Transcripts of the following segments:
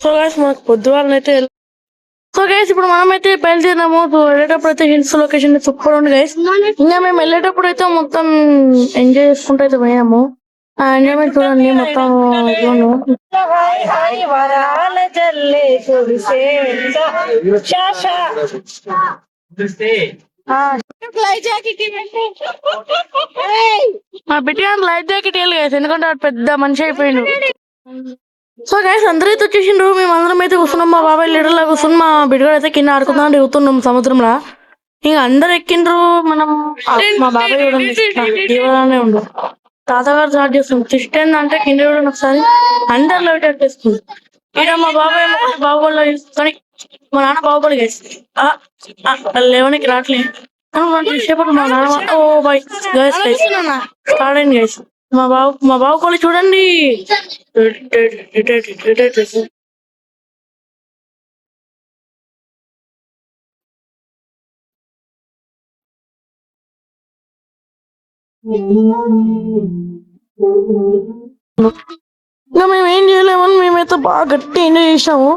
So guys మనకు పొద్దుగాలనైతే so guys ఇప్పుడు మనమైతే బయలుదేరినాము. సో వెళ్ళేటప్పుడు అయితే హిల్స్ లొకేషన్ సూపర్ ఉంది గైస్. ఇంకా మేము వెళ్ళేటప్పుడు అయితే మొత్తం ఎంజాయ్ చేసుకుంటూ అయితే పోయినాము. ఆ ఎంజాయ్మెంట్ చూడండి మొత్తం మా బిడ్డ లైఫ్ జాకెట్ వెళ్ళి గైస్, ఎందుకంటే వాడు పెద్ద మనిషి అయిపోయిండు. సో గైస్ అందరైతే వచ్చేసిండ్రు, మేము అందరం అయితే కూర్చున్నాం. మా బాబాయ్ లీడర్ లా కూర్చుని మా బిడ్డ అయితే కింద ఆడుకుందాం దిగుతున్నాం సముద్రంలో. ఇంకా అందరు ఎక్కిండ్రు. మనం మా బాబాయ్ కూడా ఉండు తాతగారు స్టార్ట్ చేస్తుంది. ఫిస్ట్ ఏంటంటే కింద కూడా ఒకసారి అందరిలో పెట్టేస్తుంది. ఇక్కడ మా బాబాయ్ బాహుబలి తీసుకొని మా నాన్న బాహుబలి గైస్ లేవనికి రావట్లేదు. మా నాన్న ఓ బాయ్ గైస్ స్టార్ట్ అయింది గైస్. మా బాహుబలి చూడండి. ఇంకా మేము ఏం చేయలేమని మేమైతే బాగా గట్టి ఎంజాయ్ చేసాము.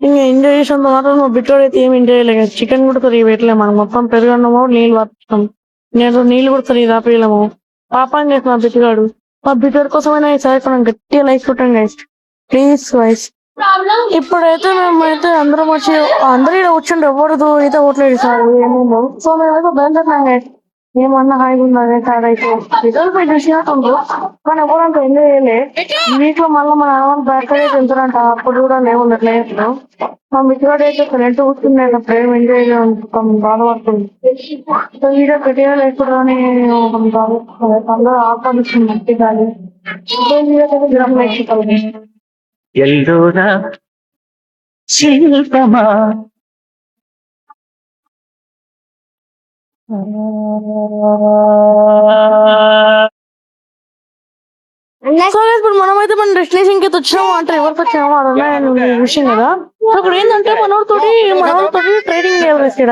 ఇంకా ఎంజాయ్ చేసిన తర్వాత మా బిడ్డోడు అయితే ఏం ఎంజాయ్ చేయలేదు. చికెన్ కూడా సరిగ్గా పెట్టలేము. మనం మొత్తం పెరుగన్నమో నీళ్ళు పట్టుతాం. నేను నీళ్ళు కూడా సరిగ్గా తాపేయలేము. పాపం చేసి మా బిడ్డోడి కోసమైనా ఈసారి మనం గట్టిగా లైఫ్ కొట్టాం గైస్, ప్లీజ్ గైస్. ఇప్పుడైతే మేమైతే అందరం వచ్చి అందరూ ఇక్కడ కూర్చుంటే ఎవరు అయితే ఓట్లేదు సార్ ఏమేమో. సో మేమైతే బయలుదేరినాం గైస్. ఏమన్నా హాయిగా ఉన్నది కాడైతే రిజల్ట్ పోయి చూసినట్టు కానీ ఎవరంతా ఎంజాయ్ చేయలే. వీటిలో మళ్ళీ మన బ్యాక్కడే వెళ్తారంట. అప్పుడు కూడా లేవున్నట్లేదు. మా మిత్రుడు అయితే కరెంట్ కూర్చున్నాయి ప్రేమ ఎంజాయ్ బాధపడుతుంది. సో వీడియో గట్టిగా లేకపోవడాని అందరూ ఆస్వాదిస్తుంది మంచి కానీ శిల్పమా ఇప్పుడు మనమైతే మన డెస్టినేషన్ కి వచ్చినాము. అంటే ఎవరికి వచ్చామో అదే విషయం కదా. సో ఇప్పుడు ఏంటంటే మనతోటి ట్రేడింగ్ ఇక్కడ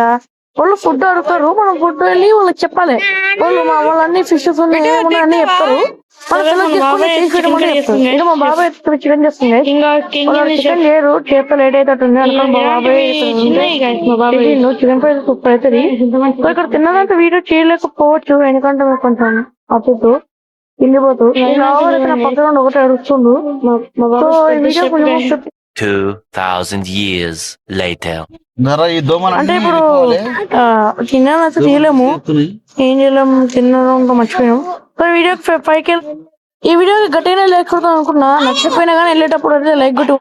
వాళ్ళు ఫుడ్ అడుగుతారు. మనం ఫుడ్ వెళ్ళి వాళ్ళకి చెప్పాలి. వాళ్ళన్ని ఫిషెస్ అన్ని చెప్తారు. ఇంకా మా బాబాయ్ చికెన్ చేస్తుంది. చికెన్ చేయరు, చేత లేట్ అవుతుంది అనుకో. మా బాబాయ్ చికెన్ ఫ్రై సూపర్ అవుతుంది. ఇక్కడ తిన్నదంతా వీడియో చేయలేకపోవచ్చు, ఎందుకంటే మేము కొంచెం అప్పుడు వెళ్ళిపోతూ పక్కన ఒకటి అడుగుతుండు. సో ఈ వీడియో కొంచెం 2000 years later. అంటే ఇప్పుడు తిన్నాక తీయలేము, ఏం చేయలేము, తినడం మర్చిపోయాము. వీడియోకి 5K ఈ వీడియోకి గట్టిగానే లైక్ కొడతాం అనుకున్నా. నచ్చకపోయినా కానీ వెళ్ళేటప్పుడు అయితే లైక్ కొట్టు.